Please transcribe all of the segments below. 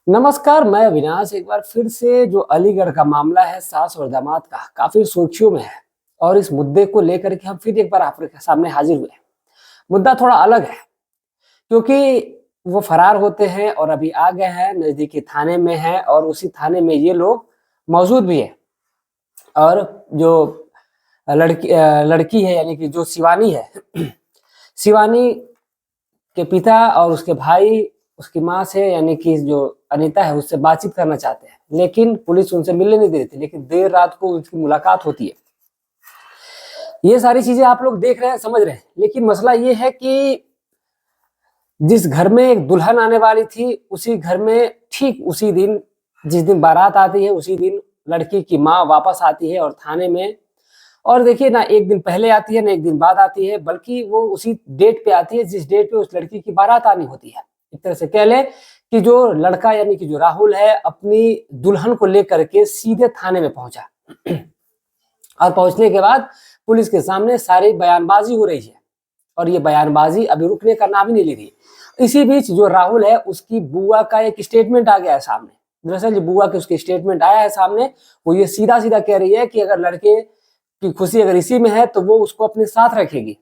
नमस्कार, मैं अविनाश। एक बार फिर से जो अलीगढ़ का मामला है, सास और दामाद का, काफी सुर्खियों में है और इस मुद्दे को लेकर के हम फिर एक बार आपके सामने हाजिर हुए। मुद्दा थोड़ा अलग है क्योंकि वो फरार होते हैं और अभी आ गए हैं, नजदीकी थाने में हैं और उसी थाने में ये लोग मौजूद भी है। और जो लड़की है यानी कि जो शिवानी है शिवानी के पिता और उसके भाई उसकी माँ से यानी कि जो अनीता है उससे बातचीत करना चाहते हैं, लेकिन पुलिस उनसे मिलने नहीं दे रही थी। लेकिन देर रात को उनकी मुलाकात होती है। ये सारी चीजें आप लोग देख रहे हैं, समझ रहे हैं, लेकिन मसला ये है कि जिस घर में एक दुल्हन आने वाली थी, उसी घर में ठीक उसी दिन, जिस दिन बारात आती है, उसी दिन लड़की की माँ वापस आती है और थाने में। और देखिए ना, एक दिन पहले आती है ना एक दिन बाद आती है, बल्कि वो उसी डेट पे आती है जिस डेट पे उस लड़की की बारात आनी होती है। एक तरह से कह ले कि जो लड़का यानी कि जो राहुल है अपनी दुल्हन को लेकर के सीधे थाने में पहुंचा और पहुंचने के बाद पुलिस के सामने सारी बयानबाजी हो रही है और ये बयानबाजी अभी रुकने का नाम ही नहीं ले रही। इसी बीच जो राहुल है उसकी बुआ का एक स्टेटमेंट आ गया है सामने। दरअसल जो बुआ के उसके स्टेटमेंट आया है सामने, वो ये सीधा सीधा कह रही है कि अगर लड़के की खुशी अगर इसी में है तो वो उसको अपने साथ रखेगी।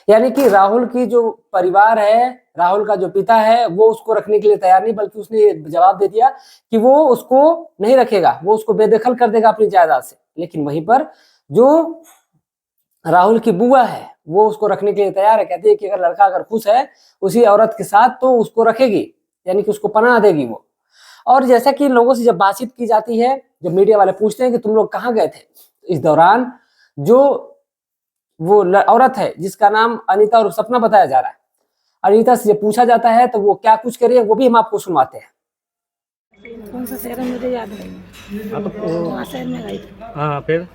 यानी कि राहुल की जो परिवार है, राहुल का जो पिता है, वो उसको रखने के लिए तैयार नहीं, बल्कि उसने जवाब दे दिया कि वो उसको नहीं रखेगा, वो उसको बेदखल कर देगा अपनी जायदाद से। लेकिन वहीं पर जो राहुल की बुआ है वो उसको रखने के लिए तैयार है। कहती है कि अगर लड़का अगर खुश है उसी औरत के साथ तो उसको रखेगी, यानी कि उसको पनाह देगी वो। और जैसा कि लोगों से जब बातचीत की जाती है, जब मीडिया वाले पूछते हैं कि तुम लोग कहाँ गए थे, इस दौरान जो वो औरत है जिसका नाम अनीता और सपना बताया जा रहा है, अनीता से जब पूछा जाता है तो वो क्या कुछ करी है वो भी हम आपको सुनवाते हैं। कौन सा शहर है मुझे याद नहीं। हाँ तो वहाँ शहर में गई थी। हाँ फिर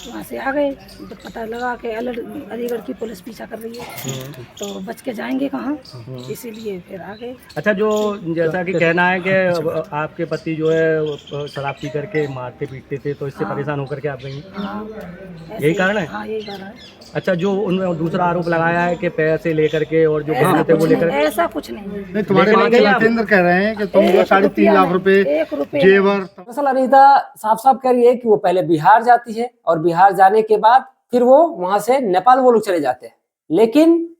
वहाँ से आ गए तो पता लगा कि अलीगढ़ की पुलिस पीछा कर रही है, तो बच के जाएंगे कहाँ, इसीलिए फिर आ गए। अच्छा, जो जैसा कि कहना है कि आपके पति जो है वो शराब पी करके मारते पीटते थे, तो इससे परेशान होकर के आप गई। हाँ, यही कारण है। हाँ यही कारण है। अच्छा, जो उन्होंने दूसरा आरोप लगाया है कि पैसे लेकर के और जो गहने थे वो लेकर, ऐसा कुछ नहीं। नहीं, तुम्हारे केंद्र कह रहे हैं कि तुम जो 3.5 लाख रुपए जेवर। दरअसल अनीता साफ साफ कह रही है कि वो पहले बिहार जाती है और बिहार जाने के बाद फिर वो वहां से नेपाल वो लोग चले जाते हैं। लेकिन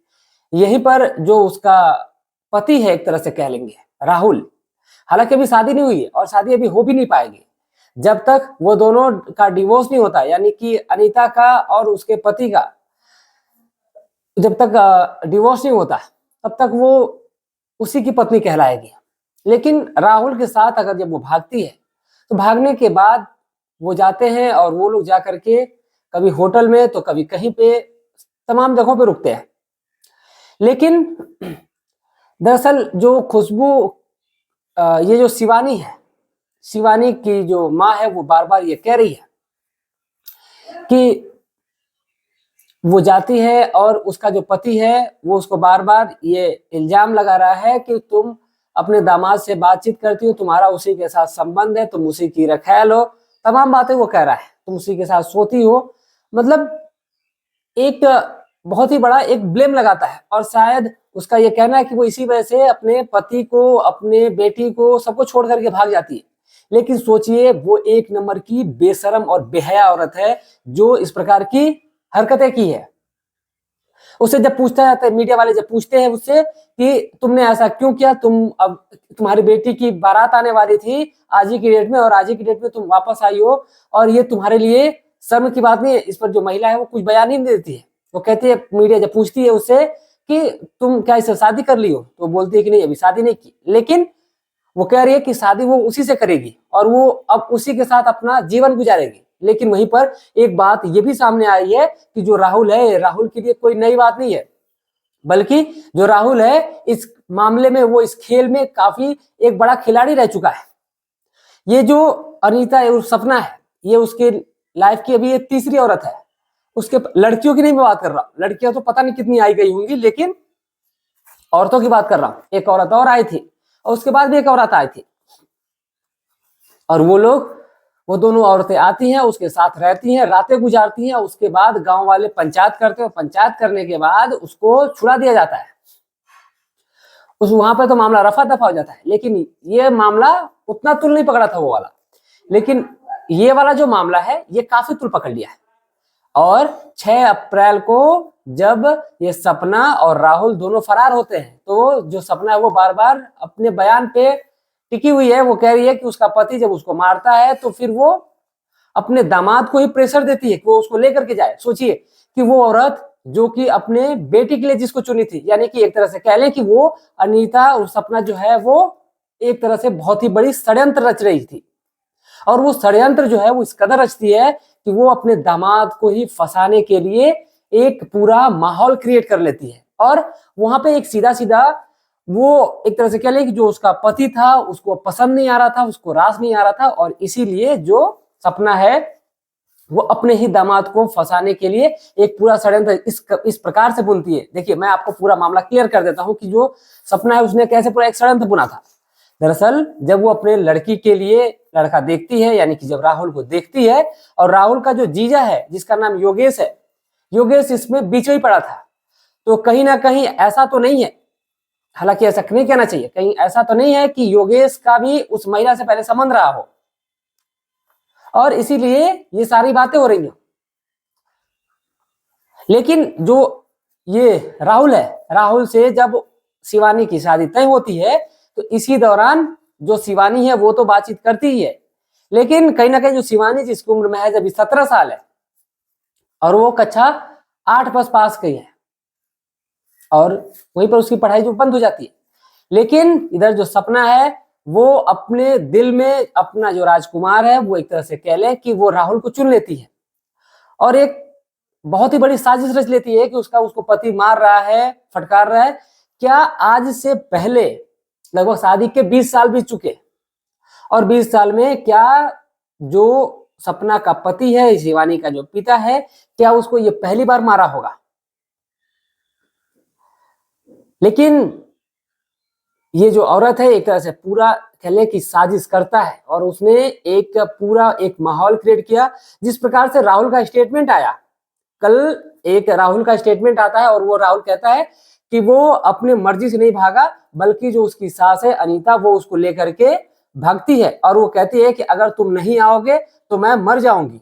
यहीं पर जो उसका पति है, एक तरह से कह लेंगे राहुल, हालांकि अभी शादी नहीं हुई है और शादी अभी हो भी नहीं पाएगी जब तक वो दोनों का डिवोर्स नहीं होता, यानी कि अनीता का और उसके पति का जब तक डिवोर्स नहीं होता तब तक वो उसी की पत्नी कहलाएगी। लेकिन राहुल के साथ अगर जब वो भागती है तो भागने के बाद वो जाते हैं और वो लोग जा करके कभी होटल में तो कभी कहीं पे, तमाम जगहों पे रुकते हैं। लेकिन दरअसल जो खुशबू, ये जो शिवानी है, शिवानी की जो माँ है, वो बार बार ये कह रही है कि वो जाती है और उसका जो पति है वो उसको बार बार ये इल्जाम लगा रहा है कि तुम अपने दामाद से बातचीत करती हो, तुम्हारा उसी के साथ संबंध है, तुम उसी की रखैल हो, तमाम बातें वो कह रहा है, तुम उसी के साथ सोती हो। मतलब एक बहुत ही बड़ा एक ब्लेम लगाता है और शायद उसका ये कहना है कि वो इसी वजह से अपने पति को, अपने बेटी को, सबको छोड़ करके भाग जाती है। लेकिन सोचिए, वो एक नंबर की बेशरम और बेहया औरत है जो इस प्रकार की हरकतें की है। उससे जब पूछता जाता है, मीडिया वाले जब पूछते हैं उससे कि तुमने ऐसा क्यों किया, तुम अब तुम्हारी बेटी की बारात आने वाली थी आज ही की डेट में और आज ही की डेट में तुम वापस आई हो और ये तुम्हारे लिए शर्म की बात नहीं है। इस पर जो महिला है वो कुछ बयान नहीं देती है। वो कहती है, मीडिया जब पूछती है उससे कि तुम क्या इससे शादी कर ली हो, तो बोलती है कि नहीं, अभी शादी नहीं की। लेकिन वो कह रही है कि शादी वो उसी से करेगी और वो अब उसी के साथ अपना जीवन गुजारेगी। लेकिन वहीं पर एक बात ये भी सामने आई है कि जो राहुल है, राहुल के लिए कोई नई बात नहीं है, बल्कि जो राहुल है इस मामले में, वो इस खेल में काफी एक बड़ा खिलाड़ी रह चुका है। ये जो अनीता और सपना है, ये उसके लाइफ की अभी ये तीसरी औरत है। उसके लड़कियों की नहीं मैं बात कर रहा हूं, लड़कियां तो पता नहीं कितनी आई गई होंगी, लेकिन औरतों की बात कर रहा हूं। एक औरत और आई थी और उसके बाद भी एक औरत आई थी और वो दोनों औरतें आती हैं, उसके साथ रहती हैं, रातें गुजारती हैं। उसके बाद गांव वाले पंचायत करते हैं और पंचायत करने के बाद उसको छुड़ा दिया जाता है। उस वहां पे तो मामला रफा दफा हो जाता है, लेकिन ये मामला उतना तुल नहीं पकड़ा था वो वाला, लेकिन ये वाला जो मामला है ये काफी तुल पकड़ लिया है। और 6 अप्रैल को जब ये सपना और राहुल दोनों फरार होते हैं, तो जो सपना है वो बार बार अपने बयान पे टिकी हुई है। वो कह रही है कि उसका पति जब उसको मारता है तो फिर वो अपने दामाद को ही प्रेशर देती है कि वो उसको लेकर के जाए। सोचिए कि वो औरत जो कि अपने बेटी के लिए जिसको चुनी थी, यानी कि एक तरह से कह लें कि वो अनीता और सपना जो है वो एक तरह से बहुत ही बड़ी षड्यंत्र रच रही थी। और वो षड्यंत्र जो है वो इस कदर रचती है कि वो अपने दामाद को ही फंसाने के लिए एक पूरा माहौल क्रिएट कर लेती है। और वहां पे एक सीधा सीधा वो एक तरह से कह लें कि जो उसका पति था उसको पसंद नहीं आ रहा था, उसको रास नहीं आ रहा था, और इसीलिए जो सपना है वो अपने ही दामाद को फंसाने के लिए एक पूरा षड्यंत्र इस प्रकार से बुनती है। देखिए मैं आपको पूरा मामला क्लियर कर देता हूं कि जो सपना है उसने कैसे पूरा एक षड्यंत्र बुना था। दरअसल जब वो अपने लड़की के लिए लड़का देखती है, यानी कि जब राहुल को देखती है, और राहुल का जो जीजा है जिसका नाम योगेश है, योगेश इसमें बीच में ही पड़ा था। तो कहीं ना कहीं ऐसा तो नहीं है, हालांकि ऐसा नहीं कहना चाहिए, कहीं ऐसा तो नहीं है कि योगेश का भी उस महिला से पहले संबंध रहा हो, और इसीलिए ये सारी बातें हो रही हैं। लेकिन जो ये राहुल है, राहुल से जब शिवानी की शादी तय होती है तो इसी दौरान जो शिवानी है वो तो बातचीत करती ही है, लेकिन कहीं ना कहीं जो शिवानी जिसकी उम्र में है जब 17 साल है और वो कक्षा 8 पास गई है, और वहीं पर उसकी पढ़ाई जो बंद हो जाती है। लेकिन इधर जो सपना है वो अपने दिल में अपना जो राजकुमार है वो एक तरह से कह ले कि वो राहुल को चुन लेती है, और एक बहुत ही बड़ी साजिश रच लेती है कि उसको पति मार रहा है, फटकार रहा है। क्या आज से पहले लगभग शादी के 20 साल बीत चुके, और 20 साल में क्या जो सपना का पति है, शिवानी का जो पिता है, क्या उसको ये पहली बार मारा होगा? लेकिन ये जो औरत है एक तरह से पूरा कहले की साजिश करता है, और उसने एक पूरा एक माहौल क्रिएट किया। जिस प्रकार से राहुल का स्टेटमेंट आया, कल एक राहुल का स्टेटमेंट आता है और वो राहुल कहता है कि वो अपनी मर्जी से नहीं भागा, बल्कि जो उसकी सास है अनीता वो उसको लेकर के भागती है, और वो कहती है कि अगर तुम नहीं आओगे तो मैं मर जाऊंगी।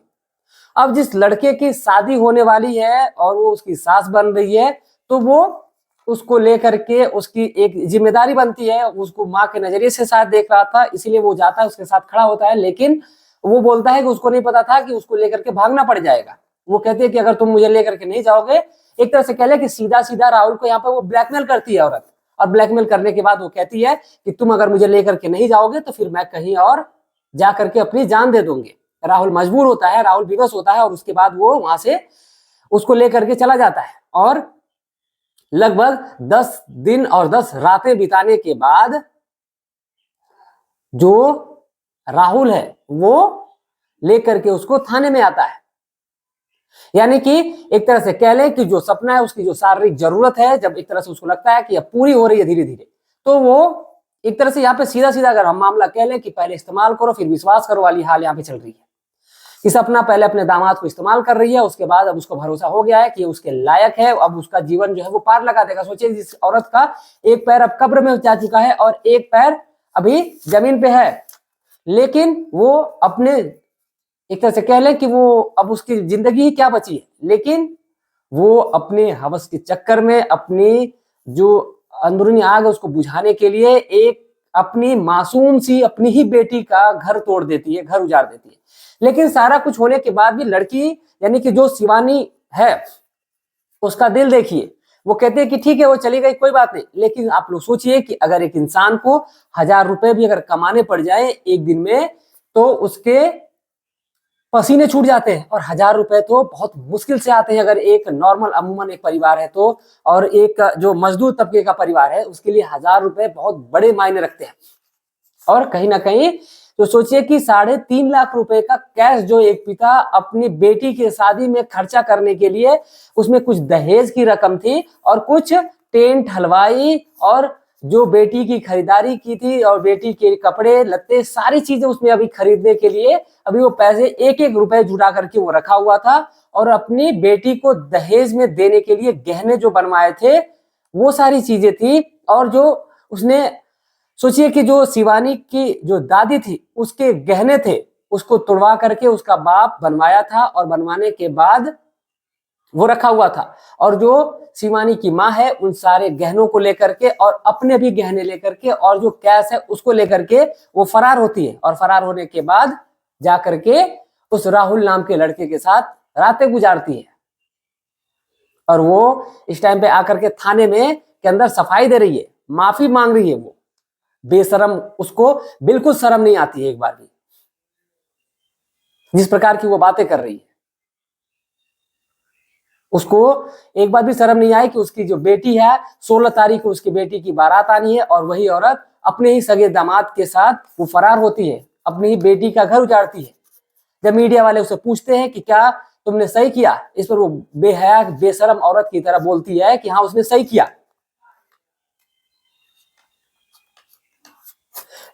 अब जिस लड़के की शादी होने वाली है और वो उसकी सास बन रही है, तो वो उसको लेकर के उसकी एक जिम्मेदारी बनती है। उसको माँ के नजरिए से शायद देख रहा था, इसीलिए वो जाता है उसके साथ खड़ा होता है, लेकिन वो बोलता है कि उसको नहीं पता था कि उसको लेकर के भागना पड़ जाएगा। वो कहते हैं कि अगर तुम मुझे लेकर के नहीं जाओगे, एक तरह से कह ले कि सीधा सीधा राहुल को यहाँ पे वो ब्लैकमेल करती है औरत, और ब्लैकमेल करने के बाद वो कहती है कि तुम अगर मुझे लेकर के नहीं जाओगे तो फिर मैं कहीं और जा करके अपनी जान दे दूंगी। राहुल मजबूर होता है, राहुल विवश होता है, और उसके बाद वो वहां से उसको लेकर के चला जाता है। और लगभग 10 दिन और 10 रातें बिताने के बाद जो राहुल है वो लेकर के उसको थाने में आता है। यानी कि एक तरह से कह लें कि जो सपना है उसकी जो शारीरिक जरूरत है, जब एक तरह से उसको लगता है कि अब पूरी हो रही है धीरे धीरे, तो वो एक तरह से यहाँ पे सीधा सीधा अगर हम मामला कह लें कि पहले इस्तेमाल करो फिर विश्वास करो वाली हाल यहाँ पे चल रही है। कि सपना पहले अपने दामाद को इस्तेमाल कर रही है, उसके बाद अब उसको भरोसा हो गया है कि उसके लायक है, अब उसका जीवन जो है वो पार लगा देगा। सोचिए जिस औरत का एक पैर अब कब्र में जा चुका है और एक पैर अभी जमीन पे है, लेकिन वो अपने एक तरह से कह ले कि वो अब उसकी जिंदगी ही क्या बची है, लेकिन वो अपने हवस के चक्कर में अपनी जो अंदरूनी आग है उसको बुझाने के लिए एक अपनी मासूम सी अपनी ही बेटी का घर तोड़ देती है, घर उजाड़ देती है। लेकिन सारा कुछ होने के बाद भी लड़की यानी कि जो शिवानी है उसका दिल देखिए, वो कहते हैं कि ठीक है वो चली गई कोई बात नहीं। लेकिन आप लोग सोचिए कि अगर एक इंसान को 1000 रुपए भी अगर कमाने पड़ जाए एक दिन में, तो उसके पसीने छूट जाते हैं, और 1000 रुपए तो बहुत मुश्किल से आते हैं अगर एक नॉर्मल अमूमन एक परिवार है तो, और एक जो मजदूर तबके का परिवार है उसके लिए 1000 रुपए बहुत बड़े मायने रखते हैं। और कहीं ना कहीं तो सोचिए कि 3.5 लाख रुपए का कैश जो एक पिता अपनी बेटी की शादी में खर्चा करने के लिए, उसमें कुछ दहेज की रकम थी और कुछ टेंट हलवाई और जो बेटी की खरीदारी की थी और बेटी के कपड़े लत्ते सारी चीजें उसमें अभी खरीदने के लिए अभी वो पैसे एक एक रुपए जुटा करके वो रखा हुआ था, और अपनी बेटी को दहेज में देने के लिए गहने जो बनवाए थे वो सारी चीजें थी, और जो उसने सोचिए कि जो शिवानी की जो दादी थी उसके गहने थे उसको तुड़वा करके उसका बाप बनवाया था और बनवाने के बाद वो रखा हुआ था। और जो शिवानी की माँ है उन सारे गहनों को लेकर के और अपने भी गहने लेकर के और जो कैश है उसको लेकर के वो फरार होती है। और फरार होने के बाद जाकर के उस राहुल नाम के लड़के के साथ रातें गुजारती है। और वो इस टाइम पे आकर के थाने में के अंदर सफाई दे रही है, माफी मांग रही है। वो बेशरम, उसको बिल्कुल शर्म नहीं आती है एक बार भी, जिस प्रकार की वो बातें कर रही है। उसको एक बार भी शर्म नहीं आई कि उसकी जो बेटी है 16 तारीख को उसकी बेटी की बारात आनी है और वही औरत अपने ही सगे दामाद के साथ वो फरार होती है, अपनी ही बेटी का घर उजाड़ती है। जब मीडिया वाले उसे पूछते हैं कि क्या तुमने सही किया, इस पर वो बेहया बेशरम औरत की तरह बोलती है कि हाँ उसने सही किया,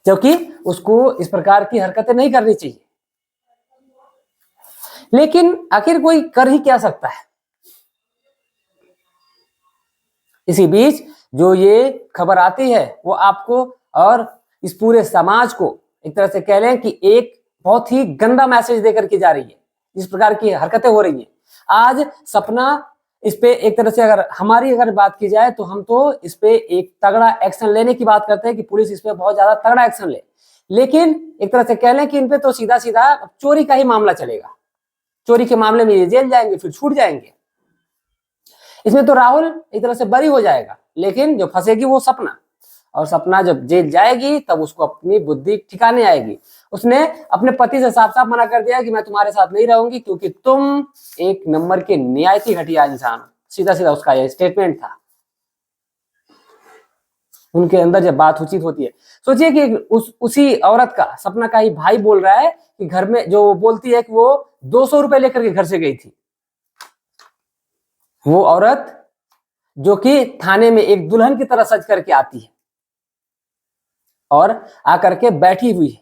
जबकि उसको इस प्रकार की हरकतें नहीं करनी चाहिए। लेकिन आखिर कोई कर ही क्या सकता है। इसी बीच जो ये खबर आती है वो आपको और इस पूरे समाज को एक तरह से कह लें कि एक बहुत ही गंदा मैसेज देकर के जा रही है। जिस प्रकार की हरकतें हो रही हैं आज सपना, इस पे एक तरह से अगर हमारी अगर बात की जाए तो हम तो इस पे एक तगड़ा एक्शन लेने की बात करते हैं कि पुलिस इस पे बहुत ज्यादा तगड़ा एक्शन ले। लेकिन एक तरह से कह लें कि इन पे तो सीधा सीधा चोरी का ही मामला चलेगा। चोरी के मामले में ये जेल जाएंगे फिर छूट जाएंगे। इसमें तो राहुल एक तरह से बरी हो जाएगा, लेकिन जो फंसेगी वो सपना। और सपना जब जेल जाएगी तब उसको अपनी बुद्धि ठिकाने आएगी। उसने अपने पति से साफ साफ मना कर दिया कि मैं तुम्हारे साथ नहीं रहूंगी क्योंकि तुम एक नंबर के नियायती घटिया इंसान हो। सीधा सीधा उसका यह स्टेटमेंट था। उनके अंदर जब बात उचित होती है, सोचिए कि उसी औरत का, सपना का ही भाई बोल रहा है कि घर में जो बोलती है कि वो 200 रुपए लेकर के घर से गई थी। वो औरत जो कि थाने में एक दुल्हन की तरह सज करके आती है और आकर के बैठी हुई है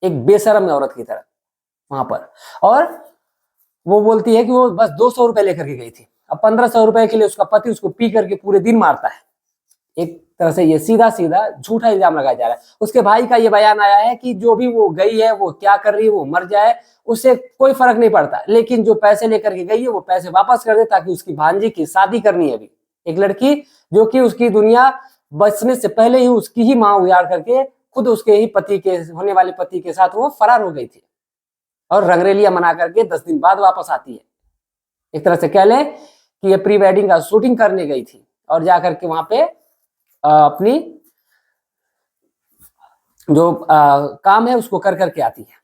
एक बेशरम औरत की तरह वहां पर, और वो बोलती है कि वो बस 200 रुपए लेकर के गई थी। अब 1500 रुपए के लिए उसका पति उसको पी करके पूरे दिन मारता है। एक तरह से ये सीधा सीधा झूठा इल्जाम लगाया जा रहा है। उसके भाई का ये बयान आया है कि जो भी वो गई है वो क्या कर रही है, वो मर जाए उससे कोई फर्क नहीं पड़ता, लेकिन जो पैसे लेकर के गई है वो पैसे वापस कर दे ताकि उसकी भांजी की शादी करनी है अभी। एक लड़की जो कि उसकी दुनिया बचने से पहले ही उसकी ही मां उजाड़ करके खुद उसके ही पति के होने वाले पति के साथ वो फरार हो गई थी और रंगरेलिया मना करके 10 दिन बाद वापस आती है। एक तरह से कह लें कि ये प्री वेडिंग का शूटिंग करने गई थी और जाकर के वहां पे अपनी जो काम है उसको कर करके आती है।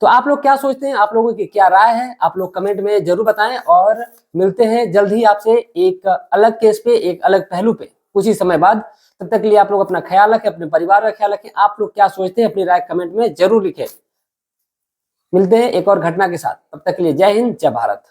तो आप लोग क्या सोचते हैं, आप लोगों की क्या राय है, आप लोग कमेंट में जरूर बताएं। और मिलते हैं जल्द ही आपसे एक अलग केस पे, एक अलग पहलू पे कुछ ही समय बाद। तब तक के लिए आप लोग अपना ख्याल रखें, अपने परिवार का ख्याल रखें। आप लोग क्या सोचते हैं अपनी राय कमेंट में जरूर लिखें। मिलते हैं एक और घटना के साथ, तब तक के लिए जय हिंद, जय भारत।